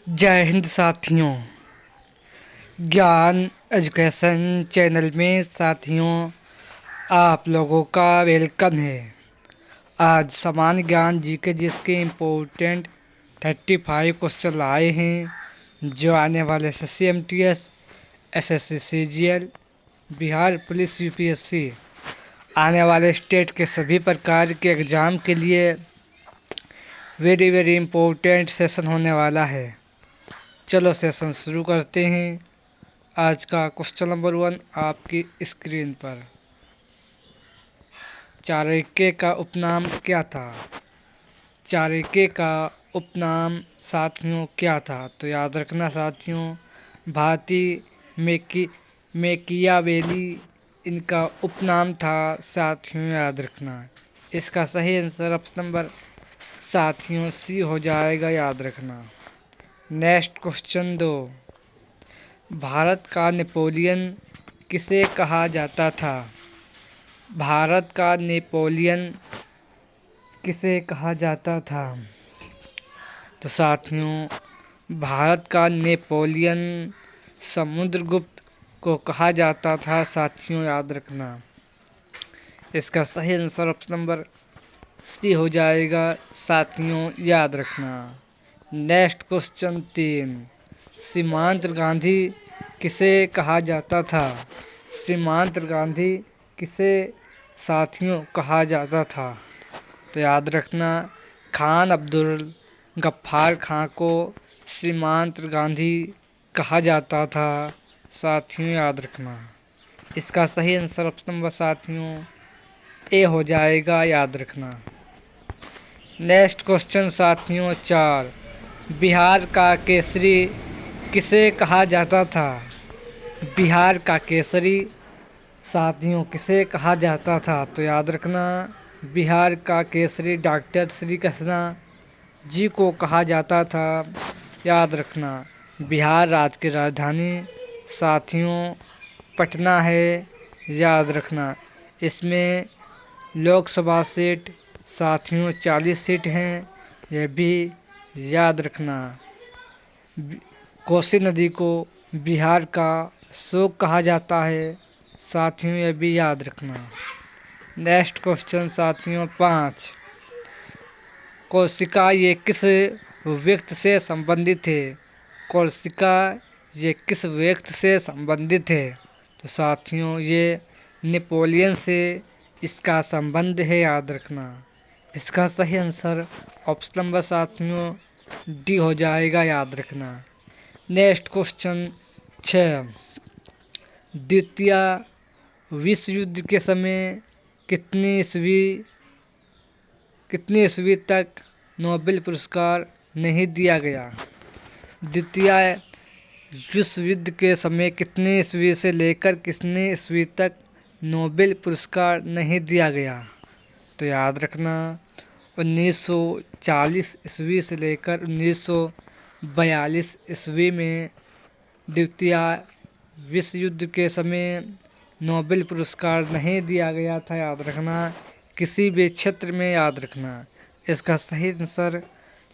जय हिंद साथियों। ज्ञान एजुकेशन चैनल में साथियों आप लोगों का वेलकम है। आज सामान्य ज्ञान जीके जिसके इम्पोर्टेंट 35 क्वेश्चन लाए हैं जो आने वाले SSC-MTS, SSC-CGL, Bihar police UPSC आने वाले स्टेट के सभी प्रकार के एग्ज़ाम के लिए वेरी इम्पोर्टेंट सेशन होने वाला है। चलो सेशन शुरू करते हैं। आज का क्वेश्चन नंबर 1 आपकी स्क्रीन पर। चाणक्य का उपनाम क्या था? चाणक्य का उपनाम साथियों क्या था? तो याद रखना साथियों, भारतीय मैकियावेली इनका उपनाम था। साथियों याद रखना। इसका सही आंसर ऑप्शन नंबर साथियों सी हो जाएगा, याद रखना। Next question 2। भारत का नेपोलियन किसे कहा जाता था? भारत का नेपोलियन किसे कहा जाता था? तो साथियों भारत का नेपोलियन समुद्रगुप्त को कहा जाता था। साथियों याद रखना। इसका सही आंसर ऑप्शन नंबर सी हो जाएगा। साथियों याद रखना। Next question 3। सीमांत गांधी किसे कहा जाता था? सीमांत गांधी किसे साथियों कहा जाता था? तो याद रखना, खान अब्दुल गफ्फार खां को सीमांत गांधी कहा जाता था। साथियों याद रखना। इसका सही आंसर ऑप्शन नंबर साथियों ए हो जाएगा, याद रखना। नेक्स्ट क्वेश्चन साथियों 4। बिहार का केसरी किसे कहा जाता था? बिहार का केसरी साथियों किसे कहा जाता था? तो याद रखना, बिहार का केसरी डॉक्टर श्री कृष्णा जी को कहा जाता था। याद रखना। बिहार राज्य की राजधानी साथियों पटना है। याद रखना। इसमें लोकसभा सीट साथियों 40 सीट हैं, यह भी याद रखना। कोसी नदी को बिहार का शोक कहा जाता है। साथियों यह भी याद रखना। नेक्स्ट क्वेश्चन साथियों 5। कोशिका ये किस व्यक्ति से संबंधित है? कोशिका ये किस व्यक्ति से संबंधित है? तो साथियों ये नेपोलियन से इसका संबंध है, याद रखना। इसका सही आंसर ऑप्शन नंबर साथियों डी हो जाएगा, याद रखना। Next question 6। द्वितीय विश्व युद्ध के समय कितनी ईस्वी तक नोबेल पुरस्कार नहीं दिया गया? द्वितीय विश्व युद्ध के समय कितनी ईस्वी से लेकर कितनी ईस्वी तक नोबेल पुरस्कार नहीं दिया गया? तो याद रखना, 1940 ईस्वी से लेकर 1942 ईस्वी में द्वितीय विश्व युद्ध के समय नोबेल पुरस्कार नहीं दिया गया था। याद रखना, किसी भी क्षेत्र में, याद रखना। इसका सही आंसर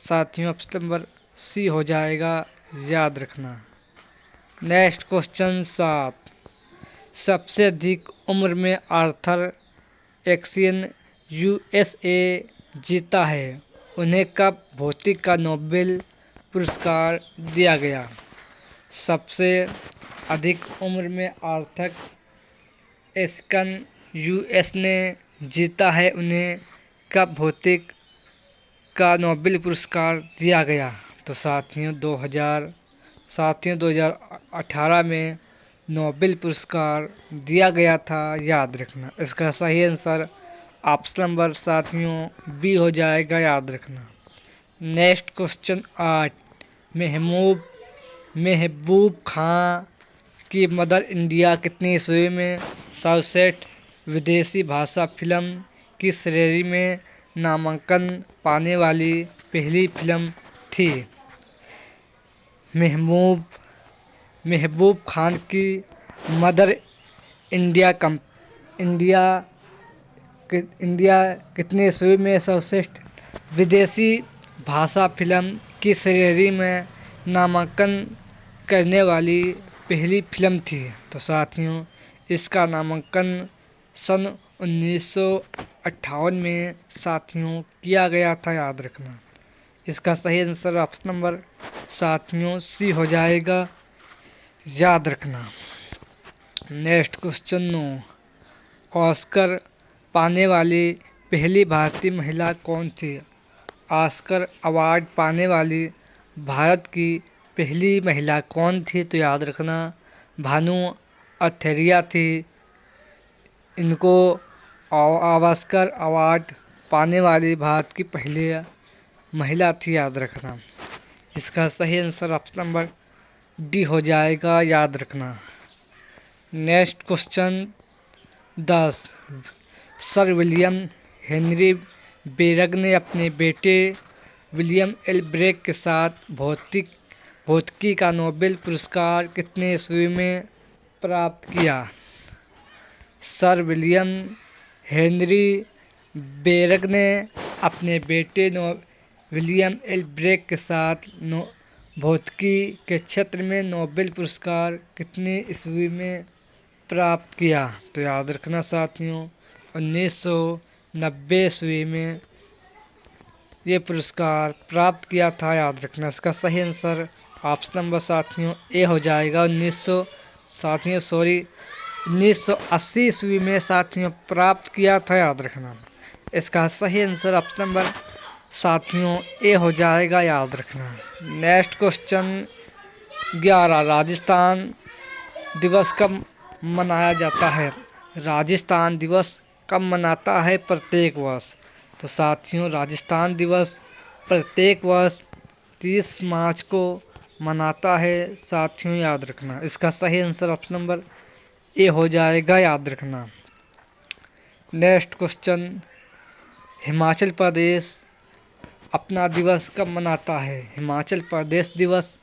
साथियों ऑप्शन नंबर सी हो जाएगा, याद रखना। Next question 7। सबसे अधिक उम्र में आर्थर एशियन USA जीता है, उन्हें कब भौतिक का नोबेल पुरस्कार दिया गया? सबसे अधिक उम्र में आर्थर एशियन US ने जीता है, उन्हें कब भौतिक का नोबेल पुरस्कार दिया गया? तो साथियों 2018 में नोबेल पुरस्कार दिया गया था। याद रखना। इसका सही आंसर ऑप्शन नंबर साथियों बी हो जाएगा, याद रखना। Next question 8। महबूब खां की मदर इंडिया कितनी ईस्वी में सर्वश्रेष्ठ विदेशी भाषा फिल्म की श्रेणी में नामांकन पाने वाली पहली फिल्म थी? महबूब खान की मदर इंडिया कितने ईस्वी में सर्वश्रेष्ठ विदेशी भाषा फिल्म की श्रेणी में नामांकन करने वाली पहली फिल्म थी? तो साथियों इसका नामांकन सन 1958 में साथियों किया गया था, याद रखना। इसका सही आंसर ऑप्शन नंबर साथियों सी हो जाएगा, याद रखना। नेक्स्ट क्वेश्चन 9, ऑस्कर पाने वाली पहली भारतीय महिला कौन थी? ऑस्कर अवार्ड पाने वाली भारत की पहली महिला कौन थी? तो याद रखना भानु अथैरिया थी। इनको ऑस्कर अवार्ड पाने वाली भारत की पहली महिला थी, याद रखना। इसका सही आंसर ऑप्शन नंबर डी हो जाएगा, याद रखना। Next question 10, sir William Henry Bragg ने अपने बेटे विलियम एल ब्रेक के साथ भौतिकी का नोबेल पुरस्कार कितने ईस्वी में प्राप्त किया? सर विलियम हेनरी बेरग ने अपने बेटे विलियम एल ब्रेक के साथ भौतिकी के क्षेत्र में नोबेल पुरस्कार कितने ईस्वी में प्राप्त किया? तो याद रखना साथियों 1990 ईस्वी में ये पुरस्कार प्राप्त किया था, याद रखना। इसका सही आंसर ऑप्शन नंबर साथियों ए हो जाएगा। 1980 ईस्वी में साथियों प्राप्त किया था, याद रखना। इसका सही आंसर ऑप्शन नंबर साथियों ए हो जाएगा, याद रखना। नेक्स्ट क्वेश्चन 11, राजस्थान दिवस कब मनाया जाता है? राजस्थान दिवस कब मनाता है प्रत्येक वर्ष? तो साथियों राजस्थान दिवस प्रत्येक वर्ष 30 मार्च को मनाता है, साथियों याद रखना। इसका सही आंसर ऑप्शन नंबर ए हो जाएगा, याद रखना। नेक्स्ट क्वेश्चन, हिमाचल प्रदेश अपना दिवस कब मनाता है? हिमाचल प्रदेश दिवस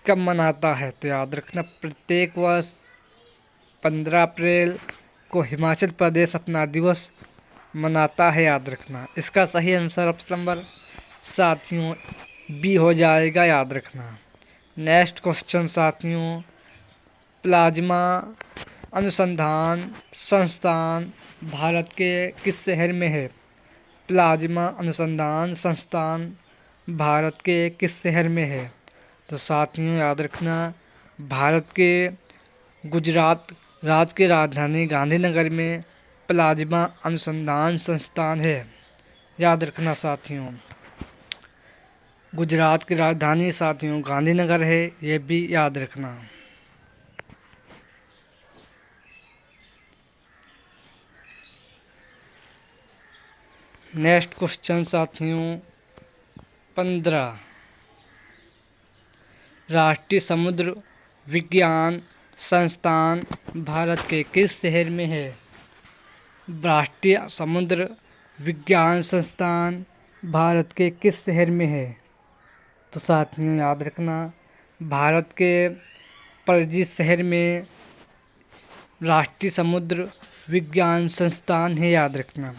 कब मनाता है? तो याद रखना प्रत्येक वर्ष 15 अप्रैल को हिमाचल प्रदेश अपना दिवस मनाता है, याद रखना। इसका सही आंसर ऑप्शन नंबर साथियों बी हो जाएगा, याद रखना। नेक्स्ट क्वेश्चन साथियों, प्लाज्मा अनुसंधान संस्थान भारत के किस शहर में है? प्लाज्मा अनुसंधान संस्थान भारत के किस शहर में है? तो साथियों याद रखना भारत के गुजरात राज्य की राजधानी गांधीनगर में प्लाज्मा अनुसंधान संस्थान है, याद रखना साथियों। गुजरात की राजधानी साथियों गांधीनगर है, ये भी याद रखना। नेक्स्ट क्वेश्चन साथियों 15, राष्ट्रीय समुद्र विज्ञान संस्थान भारत के किस शहर में है? राष्ट्रीय समुद्र विज्ञान संस्थान भारत के किस शहर में है? तो साथियों याद रखना भारत के पणजी शहर में राष्ट्रीय समुद्र विज्ञान संस्थान है, याद रखना।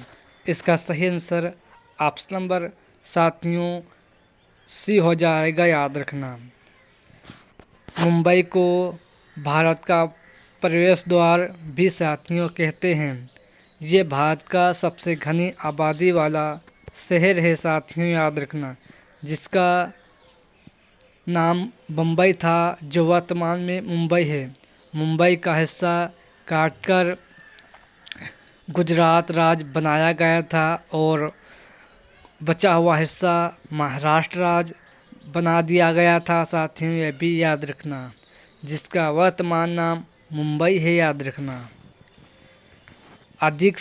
इसका सही आंसर ऑप्शन नंबर साथियों सी हो जाएगा, याद रखना। मुंबई को भारत का प्रवेश द्वार भी साथियों कहते हैं। ये भारत का सबसे घनी आबादी वाला शहर है, साथियों याद रखना, जिसका नाम बम्बई था, जो वर्तमान में मुंबई है। मुंबई का हिस्सा काटकर गुजरात राज्य बनाया गया था और बचा हुआ हिस्सा महाराष्ट्र राज्य बना दिया गया था, साथियों यह भी याद रखना, जिसका वर्तमान नाम मुंबई है, याद रखना। अधिक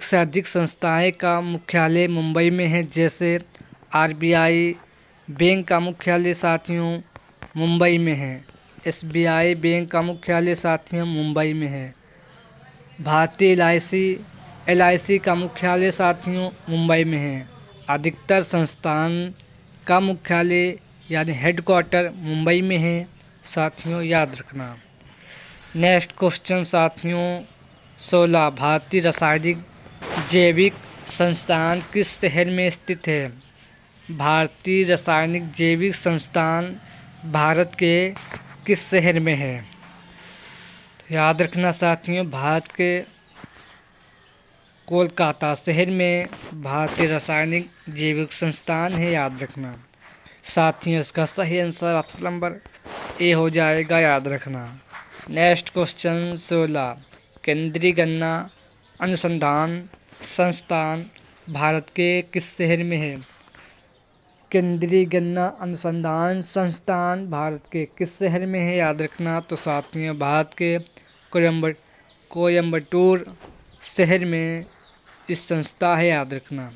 से अधिक संस्थाएं का मुख्यालय मुंबई में है, जैसे आरबीआई बैंक का मुख्यालय साथियों मुंबई में है। एसबीआई बैंक का मुख्यालय साथियों मुंबई में है। भारतीय एलआईसी का मुख्यालय साथियों मुंबई में है। अधिकतर संस्थान का मुख्यालय यानी हेडक्वार्टर मुंबई में है, साथियों याद रखना। नेक्स्ट क्वेश्चन साथियों 16, भारतीय रासायनिक जैविक संस्थान किस शहर में स्थित है? भारतीय रासायनिक जैविक संस्थान भारत के किस शहर में है? तो याद रखना साथियों, भारत के कोलकाता शहर में भारतीय रासायनिक जैविक संस्थान है, याद रखना साथियों। इसका सही आंसर ऑप्शन नंबर ए हो जाएगा, याद रखना। नेक्स्ट क्वेश्चन 16, केंद्रीय गन्ना अनुसंधान संस्थान भारत के किस शहर में है? केंद्रीय गन्ना अनुसंधान संस्थान भारत के किस शहर में है, याद रखना। तो साथियों, भारत के कोयम्बटूर शहर में इस संस्था है, याद रखना।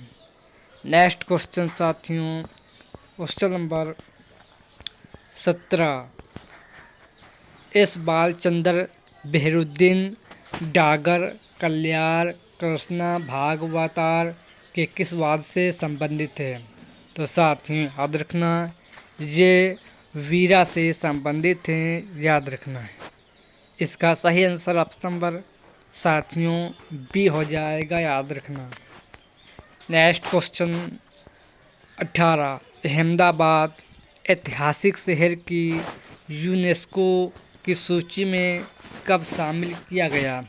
नेक्स्ट क्वेश्चन साथियों, question number 17, S Balachander Bahauddin Dagar Kalyan Krishna Bhagavatar के किस वाद से संबंधित है? तो साथियों, याद रखना ये वीरा से संबंधित हैं, याद रखना है। इसका सही आंसर ऑप्शन नंबर साथियों बी हो जाएगा, याद रखना। नेक्स्ट क्वेश्चन 18, अहमदाबाद ऐतिहासिक शहर की यूनेस्को की सूची में कब शामिल किया गया?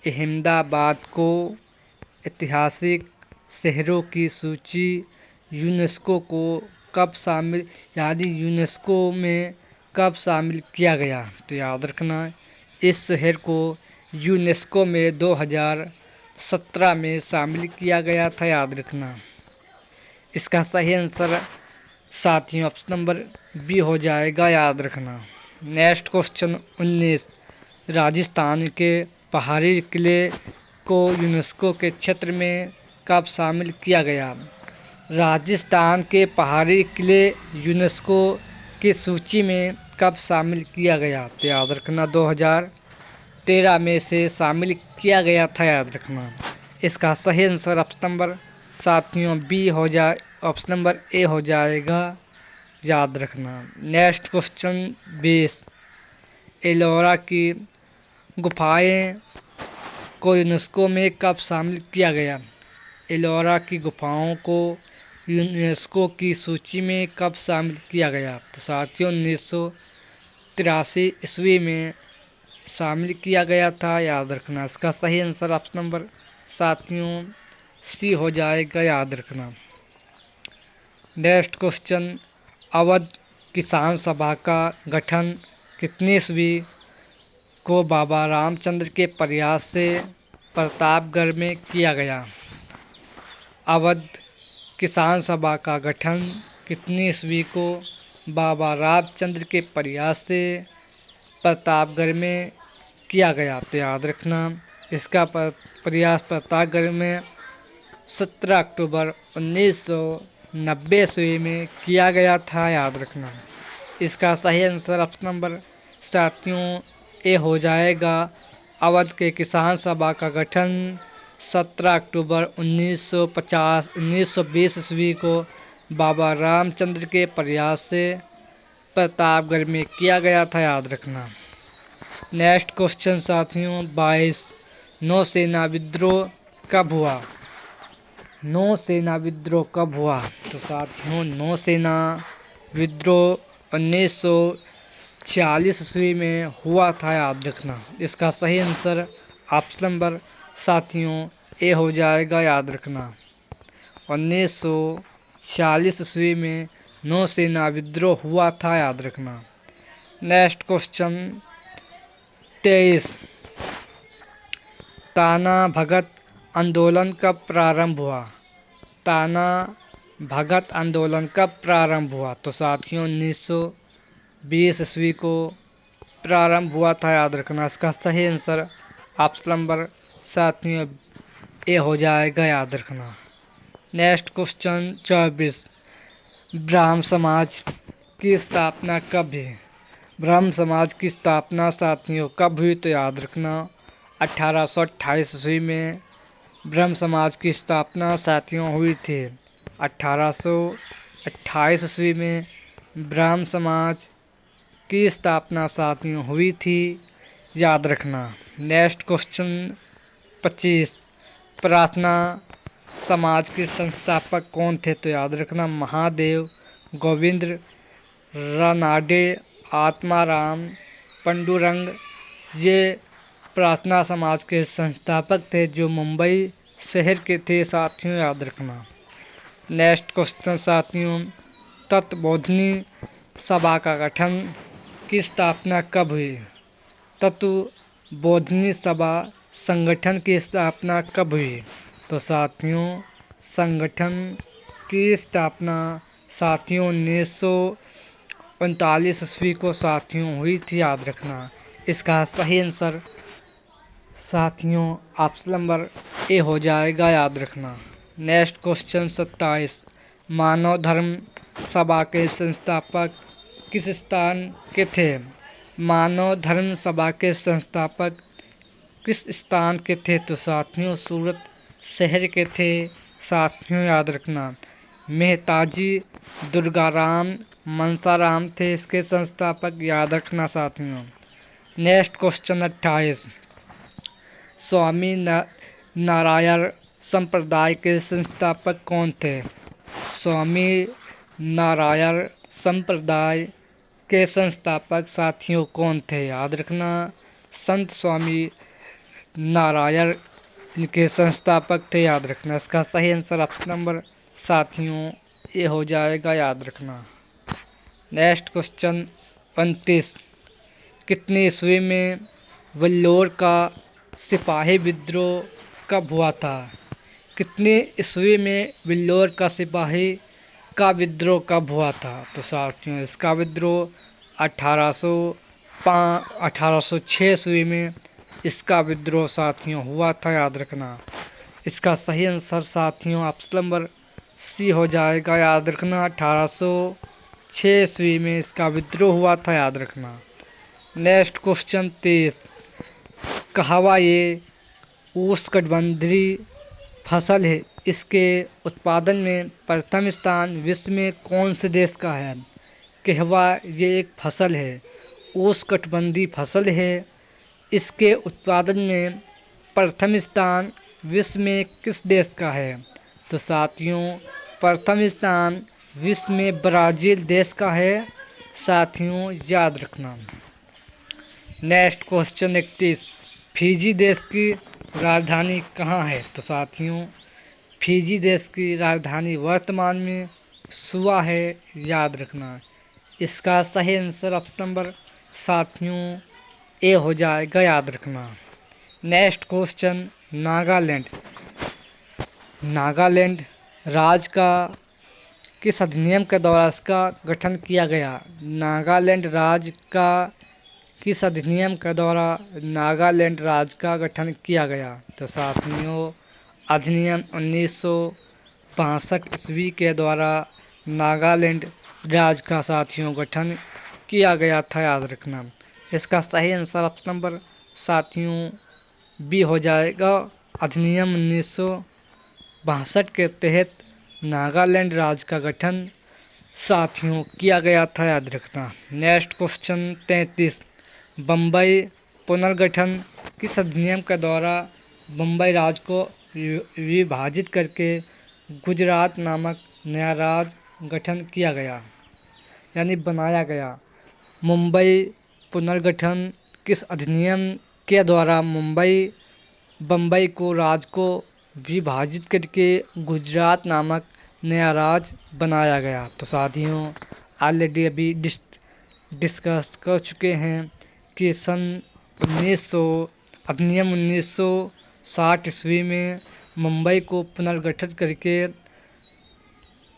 अहमदाबाद को ऐतिहासिक शहरों की सूची यूनेस्को को कब शामिल यूनेस्को में कब शामिल किया गया? तो याद रखना इस शहर को यूनेस्को में 2017 में शामिल किया गया था, याद रखना। इसका सही आंसर साथियों ऑप्शन नंबर बी हो जाएगा, याद रखना। नेक्स्ट क्वेश्चन 19, राजस्थान के पहाड़ी किले को यूनेस्को के क्षेत्र में कब शामिल किया गया? राजस्थान के पहाड़ी किले यूनेस्को की सूची में कब शामिल किया गया? तो याद रखना 2013 में से शामिल किया गया था, याद रखना। इसका सही आंसर ऑप्शन नंबर साथियों बी हो जाए, ऑप्शन नंबर ए हो जाएगा, याद रखना। नेक्स्ट क्वेश्चन 20, एलोरा की गुफाएं को यूनेस्को में कब शामिल किया गया? एलोरा की गुफाओं को यूनेस्को की सूची में कब शामिल किया गया? तो साथियों 1983 ईस्वी में शामिल किया गया था, याद रखना। इसका सही आंसर ऑप्शन नंबर साथियों सी हो जाएगा, याद रखना। नेक्स्ट क्वेश्चन, अवध किसान सभा का गठन कितनी ईस्वी को बाबा रामचंद्र के प्रयास से प्रतापगढ़ में किया गया? अवध किसान सभा का गठन कितनी ईस्वी को बाबा रामचंद्र के प्रयास से प्रतापगढ़ में किया गया? तो याद रखना इसका प्रयास प्रतापगढ़ में 17 अक्टूबर 1990 ईस्वी में किया गया था, याद रखना। इसका सही आंसर ऑप्शन नंबर साथियों ए हो जाएगा। अवध के किसान सभा का गठन 17 अक्टूबर 1920 ईस्वी को बाबा रामचंद्र के प्रयास से प्रतापगढ़ में किया गया था, याद रखना। नेक्स्ट क्वेश्चन साथियों 22, नौसेना विद्रोह कब हुआ? नौसेना विद्रोह कब हुआ? तो साथियों नौसेना विद्रोह 1946 ईस्वी में हुआ था, याद रखना। इसका सही आंसर ऑप्शन नंबर साथियों ए हो जाएगा, याद रखना। 1946 ईस्वी में नौसेना विद्रोह हुआ था, याद रखना। नेक्स्ट क्वेश्चन 23, ताना भगत आंदोलन कब प्रारंभ हुआ? ताना भगत आंदोलन कब प्रारंभ हुआ? तो साथियों 1920 ईस्वी को प्रारंभ हुआ था, याद रखना। इसका सही आंसर ऑप्शन नंबर साथियों ए हो जाएगा, याद रखना। नेक्स्ट क्वेश्चन 24, ब्राह्म समाज की स्थापना कब हुई? ब्रह्म समाज की स्थापना साथियों कब हुई? तो याद रखना 1828 ईस्वी में ब्रह्म समाज की स्थापना साथियों हुई थी। 1828 ईस्वी में ब्रह्म समाज की स्थापना साथियों हुई थी, याद रखना। नेक्स्ट क्वेश्चन 25, प्रार्थना समाज के संस्थापक कौन थे? तो याद रखना महादेव, गोविंद रानाडे, आत्माराम, पंडुरंग। ये प्रार्थना समाज के संस्थापक थे जो मुंबई शहर के थे साथियों, याद रखना। नेक्स्ट क्वेश्चन साथियों, तत्वबोधिनी सभा का गठन की स्थापना कब हुई? तत्वबोधिनी सभा संगठन की स्थापना कब हुई? तो साथियों संगठन की स्थापना साथियों 1939 ईस्वी को साथियों हुई थी, याद रखना। इसका सही आंसर साथियों ऑप्शन नंबर ए हो जाएगा, याद रखना। नेक्स्ट क्वेश्चन 27, मानव धर्म सभा के संस्थापक किस स्थान के थे? मानव धर्म सभा के संस्थापक किस स्थान के थे? तो साथियों सूरत शहर के थे साथियों, याद रखना। मेहताजी दुर्गाराम मनसाराम थे इसके संस्थापक, याद रखना साथियों। नेक्स्ट क्वेश्चन 28, स्वामी नारायण संप्रदाय के संस्थापक कौन थे? स्वामी नारायण संप्रदाय के संस्थापक साथियों कौन थे? याद रखना संत स्वामी नारायण इनके संस्थापक थे, याद रखना। इसका सही आंसर ऑप्शन नंबर साथियों ये हो जाएगा, याद रखना। नेक्स्ट क्वेश्चन 29, कितनी ईस्वी में वल्लोर का सिपाही विद्रोह कब हुआ था? कितनी ईस्वी में वल्लोर का सिपाही का विद्रोह कब हुआ था? तो साथियों इसका विद्रोह 1806 ईस्वी में इसका विद्रोह साथियों हुआ था, याद रखना। इसका सही आंसर साथियों ऑप्शन नंबर सी हो जाएगा, याद रखना। 1806 ईस्वी में इसका विद्रोह हुआ था, याद रखना। नेक्स्ट क्वेश्चन 30, कहवा ये उष्णकटिबंधीय फसल है, इसके उत्पादन में प्रथम स्थान विश्व में कौन से देश का है? कहवा ये एक फसल है, उष्णकटिबंधीय फसल है, इसके उत्पादन में प्रथम स्थान विश्व में किस देश का है? तो साथियों प्रथम स्थान विश्व में ब्राज़ील देश का है साथियों, याद रखना। नेक्स्ट क्वेश्चन 31, फिजी देश की राजधानी कहाँ है? तो साथियों फिजी देश की राजधानी वर्तमान में सुआ है, याद रखना। इसका सही आंसर ऑप्शन नंबर साथियों ए हो जाएगा, याद रखना। नेक्स्ट क्वेश्चन नागालैंड, नागालैंड राज्य का किस अधिनियम के द्वारा इसका गठन किया गया? नागालैंड राज्य का किस अधिनियम के द्वारा नागालैंड राज्य का गठन किया गया? तो साथियों अधिनियम 1962 ईस्वी के द्वारा नागालैंड राज्य का साथियों गठन किया गया था, याद रखना। इसका सही आंसर ऑप्शन नंबर साथियों बी हो जाएगा। अधिनियम 1962 के तहत नागालैंड राज्य का गठन साथियों किया गया था, याद रखना। नेक्स्ट क्वेश्चन 33, बम्बई पुनर्गठन किस अधिनियम के द्वारा बम्बई राज्य को विभाजित करके गुजरात नामक नया राज्य गठन किया गया यानी बनाया गया? मुंबई पुनर्गठन किस अधिनियम के द्वारा बम्बई को राज्य को विभाजित करके गुजरात नामक नया राज्य बनाया गया? तो साथियों ऑलरेडी अभी डिस्कस कर चुके हैं कि अधिनियम 1960 ईस्वी में मुंबई को पुनर्गठित करके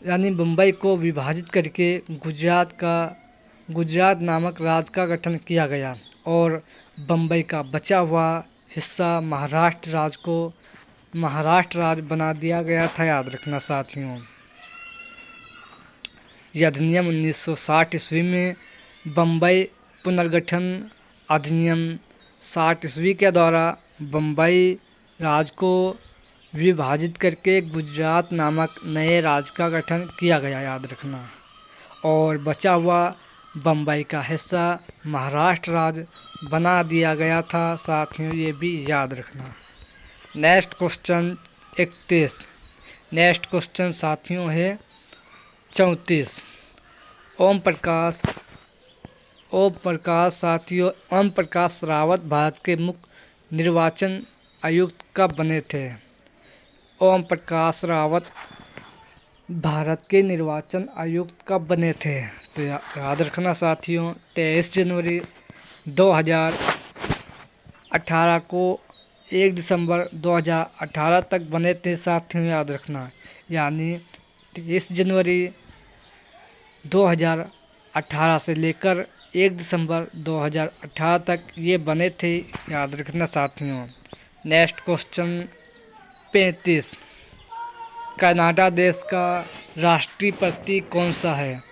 यानी मुंबई को विभाजित करके गुजरात नामक राज्य का गठन किया गया और बम्बई का बचा हुआ हिस्सा महाराष्ट्र राज्य बना दिया गया था, याद रखना साथियों। यह अधिनियम 1960 ईस्वी में बम्बई पुनर्गठन अधिनियम 60 ईस्वी के द्वारा बम्बई राज्य को विभाजित करके गुजरात नामक नए राज्य का गठन किया गया, याद रखना। और बचा हुआ बम्बई का हिस्सा महाराष्ट्र राज्य बना दिया गया था साथियों, ये भी याद रखना। नेक्स्ट क्वेश्चन 31, नेक्स्ट क्वेश्चन साथियों है 34। ओम प्रकाश साथियों, ओम प्रकाश रावत भारत के मुख्य निर्वाचन आयुक्त कब बने थे? ओम प्रकाश रावत भारत के निर्वाचन आयुक्त कब बने थे? तो याद रखना साथियों, 23 जनवरी 2018 को 1 दिसंबर 2018 तक बने थे साथियों, याद रखना। यानी 23 जनवरी 2018 से लेकर 1 दिसंबर 2018 तक ये बने थे, याद रखना साथियों। Next question 35। कनाडा देश का राष्ट्रीय प्रतीक कौन सा है?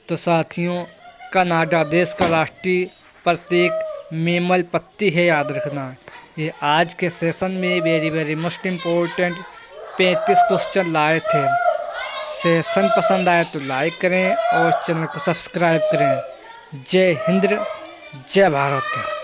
तो साथियों, कनाडा देश का राष्ट्रीय प्रतीक मेमल पत्ती है, याद रखना। ये आज के सेशन में वेरी मोस्ट इम्पोर्टेंट 35 क्वेश्चन लाए थे। सेशन पसंद आए तो लाइक करें और चैनल को सब्सक्राइब करें। जय हिंद, जय भारत।